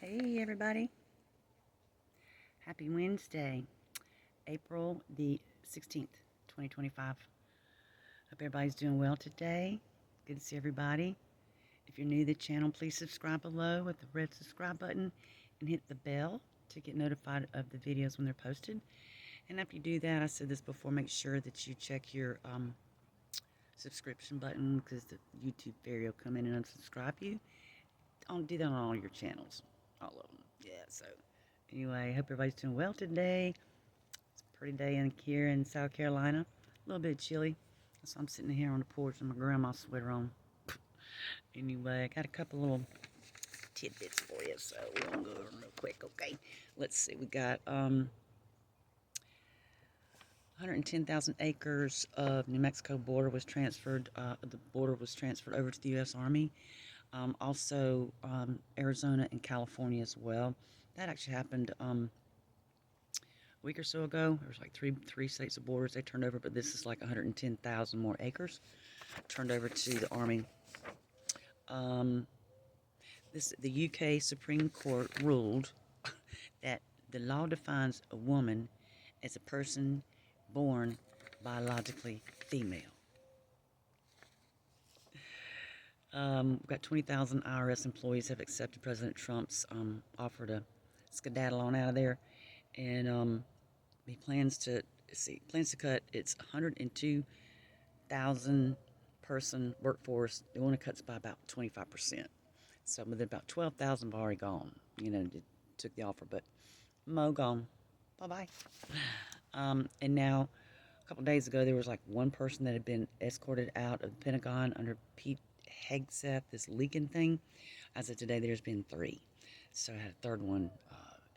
Hey everybody, happy Wednesday, April the 16th, 2025. Hope everybody's doing well today. Good to see everybody. If you're new to the channel, please subscribe below with the red subscribe button and hit the bell to get notified of the videos when they're posted. And after you do that, I said this before, make sure that you check your subscription button because the YouTube fairy will come in and unsubscribe you. I'll do that on all your channels, all of them. Yeah, so anyway, hope everybody's doing well today. It's a pretty day here in South Carolina. A little bit chilly. So I'm sitting here on the porch with my grandma's sweater on. Anyway, I got a couple little tidbits for you, so we're going to go over them real quick, okay? Let's see. We got 110,000 acres of New Mexico border was transferred. The border was transferred over to the U.S. Army. Also, Arizona and California as well. That actually happened a week or so ago. There was like three states of borders they turned over, but this is like 110,000 more acres turned over to the Army. The UK Supreme Court ruled that the law defines a woman as a person born biologically female. We've got 20,000 IRS employees have accepted President Trump's offer to skedaddle on out of there, and he plans to cut its 102,000 person workforce. They want to cut it by about 25%. So with about 12,000 have already gone. Took the offer, but Mo gone. Bye bye. And now, a couple days ago, there was like one person that had been escorted out of the Pentagon under Pete Hegseth, this leaking thing. As of today, there's been 3. So I had a third one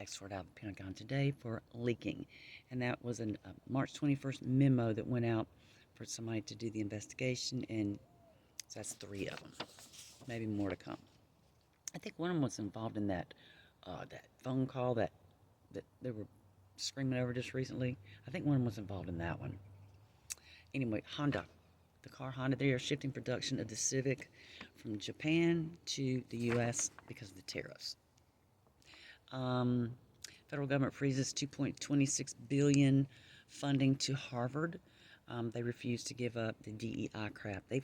escorted out of the Pentagon today for leaking. And that was a March 21st memo that went out for somebody to do the investigation. And so that's 3 of them. Maybe more to come. I think one of them was involved in that phone call that they were screaming over just recently. I think one of them was involved in that one. Anyway, Honda. The car Honda, they are shifting production of the Civic from Japan to the U.S. because of the tariffs. Federal government freezes $2.26 billion funding to Harvard. They refuse to give up the DEI crap. They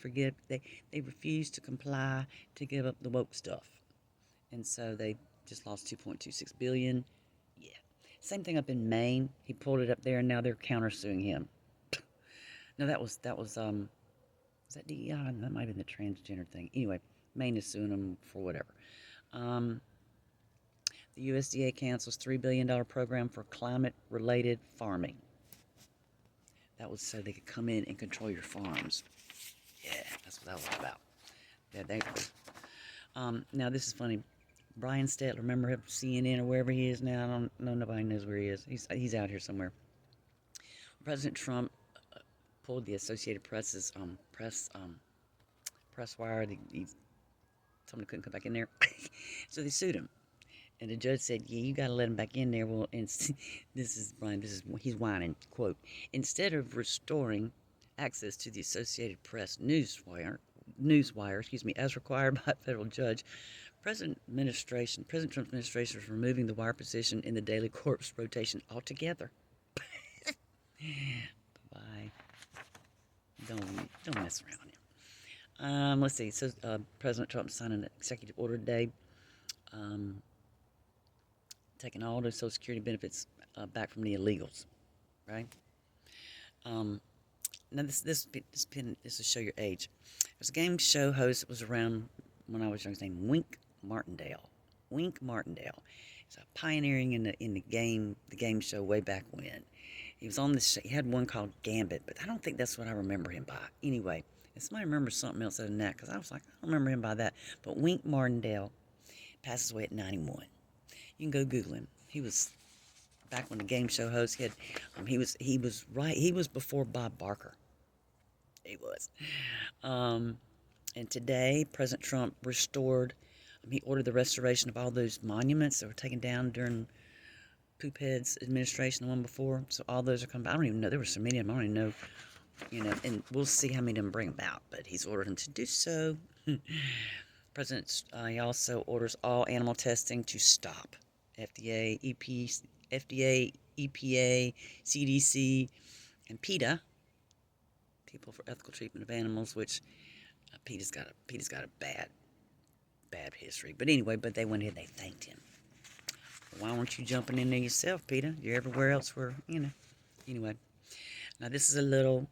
refuse to comply to give up the woke stuff. And so they just lost $2.26 billion. Yeah. Same thing up in Maine. He pulled it up there, and now they're countersuing him. No, that was that DEI? That might have been the transgender thing. Anyway, Maine is suing them for whatever. The USDA cancels $3 billion program for climate-related farming. That was so they could come in and control your farms. Yeah, that's what that was about. Yeah, now, this is funny. Brian Stetler, remember him, CNN or wherever he is now? I don't know. Nobody knows where he is. He's out here somewhere. President Trump pulled the Associated Press's press wire. He told him he couldn't come back in there. So they sued him. And the judge said, yeah, you got to let him back in there. Well, and this is Brian, he's whining, quote, instead of restoring access to the Associated Press newswire, as required by a federal judge, President Trump's administration is removing the wire position in the daily corpse rotation altogether. Bye. Don't mess around here. Let's see. So President Trump signed an executive order today, taking all those Social Security benefits back from the illegals, right? Now this will show your age. There's a game show host that was around when I was young. His name Wink Martindale. Wink Martindale. He's pioneering in the game show way back when. He was on this. He had one called Gambit, but I don't think that's what I remember him by. Anyway, if somebody remembers something else other than that, because I was like, I don't remember him by that. But Wink Martindale passes away at 91. You can go Google him. He was back when the game show host had. He was before Bob Barker. He was. And today, President Trump he ordered the restoration of all those monuments that were taken down during Poophead's administration, the one before. So all those are coming back. I don't even know. There were so many of them. I don't even know, and we'll see how many of them bring about. But he's ordered him to do so. President, he also orders all animal testing to stop. FDA, FDA, EPA, CDC, and PETA, People for Ethical Treatment of Animals, which PETA's got a bad history. But anyway, they went in, they thanked him. Why weren't you jumping in there yourself, PETA? You're everywhere else where, Anyway, now this is a little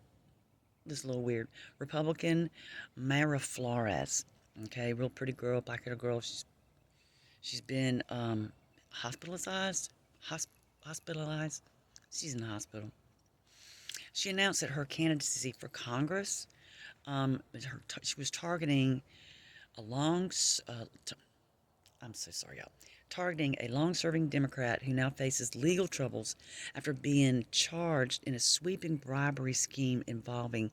weird. Republican Mara Flores, okay, real pretty girl, black-haired girl. She's been hospitalized. Hospitalized. She's in the hospital. She announced that her candidacy for Congress, she was targeting a I'm so sorry, y'all. Targeting a long-serving Democrat who now faces legal troubles after being charged in a sweeping bribery scheme involving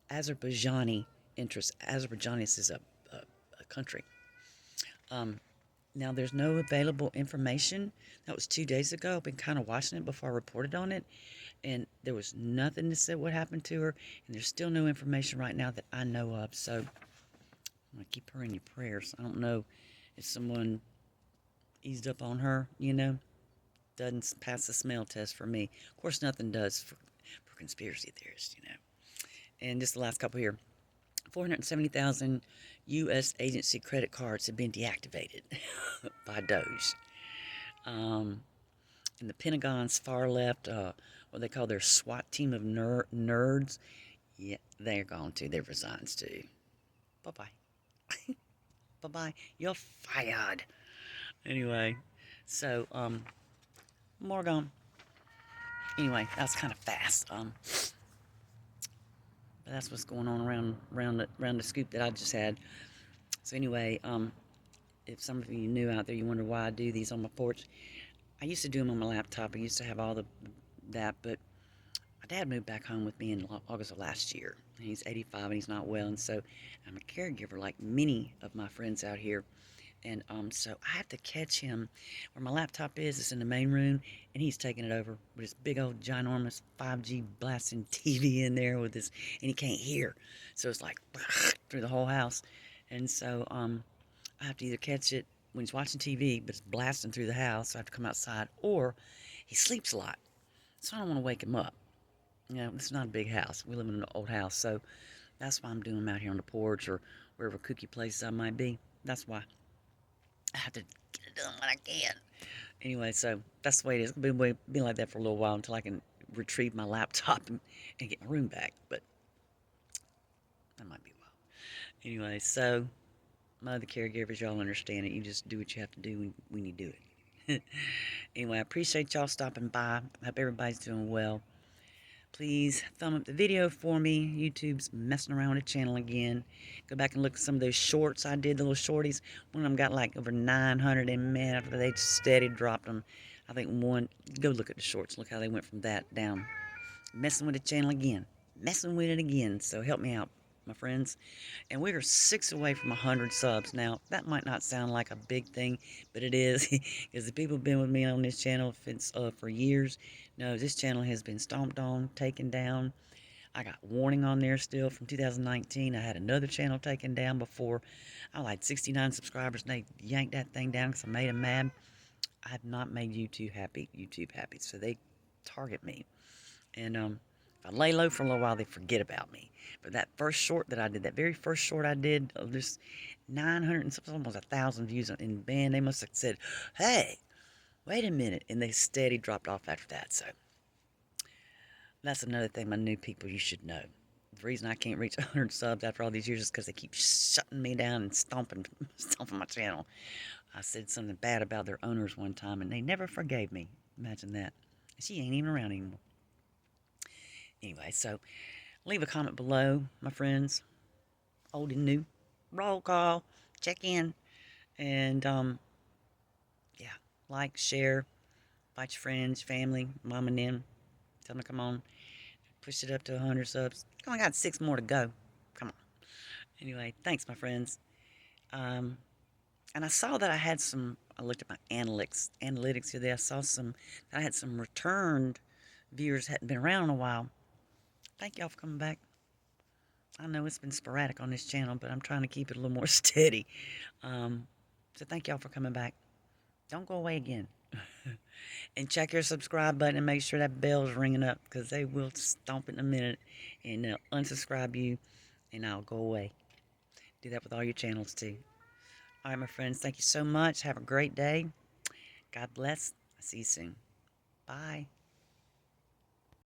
Azerbaijani interests. Azerbaijan is a country. Now, there's no available information. That was 2 days ago. I've been kind of watching it before I reported on it, and there was nothing that said what happened to her, and there's still no information right now that I know of. So I'm going to keep her in your prayers. I don't know if someone eased up on her, doesn't pass the smell test for me. Of course, nothing does for conspiracy theorists, And just the last couple here. 470,000 U.S. agency credit cards have been deactivated by Doge. And the Pentagon's far left, what they call their SWAT team of nerds, yeah, they're gone too. They're resigned too. Bye-bye. Bye-bye. You're fired. Anyway, so, more gone. Anyway, that was kind of fast. But that's what's going on around the scoop that I just had. So anyway, if some of you new out there, you wonder why I do these on my porch. I used to do them on my laptop. I used to have all that, but my dad moved back home with me in August of last year. He's 85 and he's not well, and so I'm a caregiver like many of my friends out here. And so I have to catch him where my laptop is. It's in the main room, and he's taking it over with his big old ginormous 5G blasting TV in there with his, and he can't hear. So it's like through the whole house. And so I have to either catch it when he's watching TV, but it's blasting through the house, so I have to come outside, or he sleeps a lot. So I don't want to wake him up. It's not a big house. We live in an old house, so that's why I'm doing them out here on the porch or wherever cookie places I might be. That's why. I have to get it done when I can. Anyway, so that's the way it is. It's been like that for a little while until I can retrieve my laptop and get my room back. But that might be a while. Anyway, so my other caregivers, y'all understand it. You just do what you have to do when you do it. Anyway, I appreciate y'all stopping by. I hope everybody's doing well. Please thumb up the video for me. YouTube's messing around with the channel again. Go back and look at some of those shorts I did, the little shorties. One of them got like over 900, and man, after they steady dropped them. I think one, go look at the shorts. Look how they went from that down. Messing with the channel again. Messing with it again. So help me out, my friends. And we are 6 away from 100 subs. Now, that might not sound like a big thing, but it is. Because the people have been with me on this channel for years. No, this channel has been stomped on, taken down. I got warning on there still from 2019. I had another channel taken down before. I had 69 subscribers, and they yanked that thing down because I made them mad. I have not made YouTube happy, so they target me. And if I lay low for a little while, they forget about me. But that first short that I did, that very first short I did, there's 900 and something, almost 1,000 views. And man, they must have said, hey, wait a minute. And they steady dropped off after that. So that's another thing, my new people, you should know. The reason I can't reach 100 subs after all these years is because they keep shutting me down and stomping my channel. I said something bad about their owners one time, and they never forgave me. Imagine that. She ain't even around anymore. Anyway, so leave a comment below, my friends. Old and new. Roll call. Check in. And, yeah. Like, share. Invite your friends, family, mom and them. Tell them to come on. Push it up to 100 subs. I got 6 more to go. Come on. Anyway, thanks, my friends. And I saw that I looked at my analytics today. I saw I had some returned viewers hadn't been around in a while. Thank y'all for coming back. I know it's been sporadic on this channel, but I'm trying to keep it a little more steady. Um, so thank y'all for coming back. Don't go away again. And check your subscribe button and make sure that bell's ringing up, because they will stomp it in a minute and they'll unsubscribe you and I'll go away. Do that with all your channels too. All right, my friends, thank you so much. Have a great day. God bless. I'll see you soon. Bye.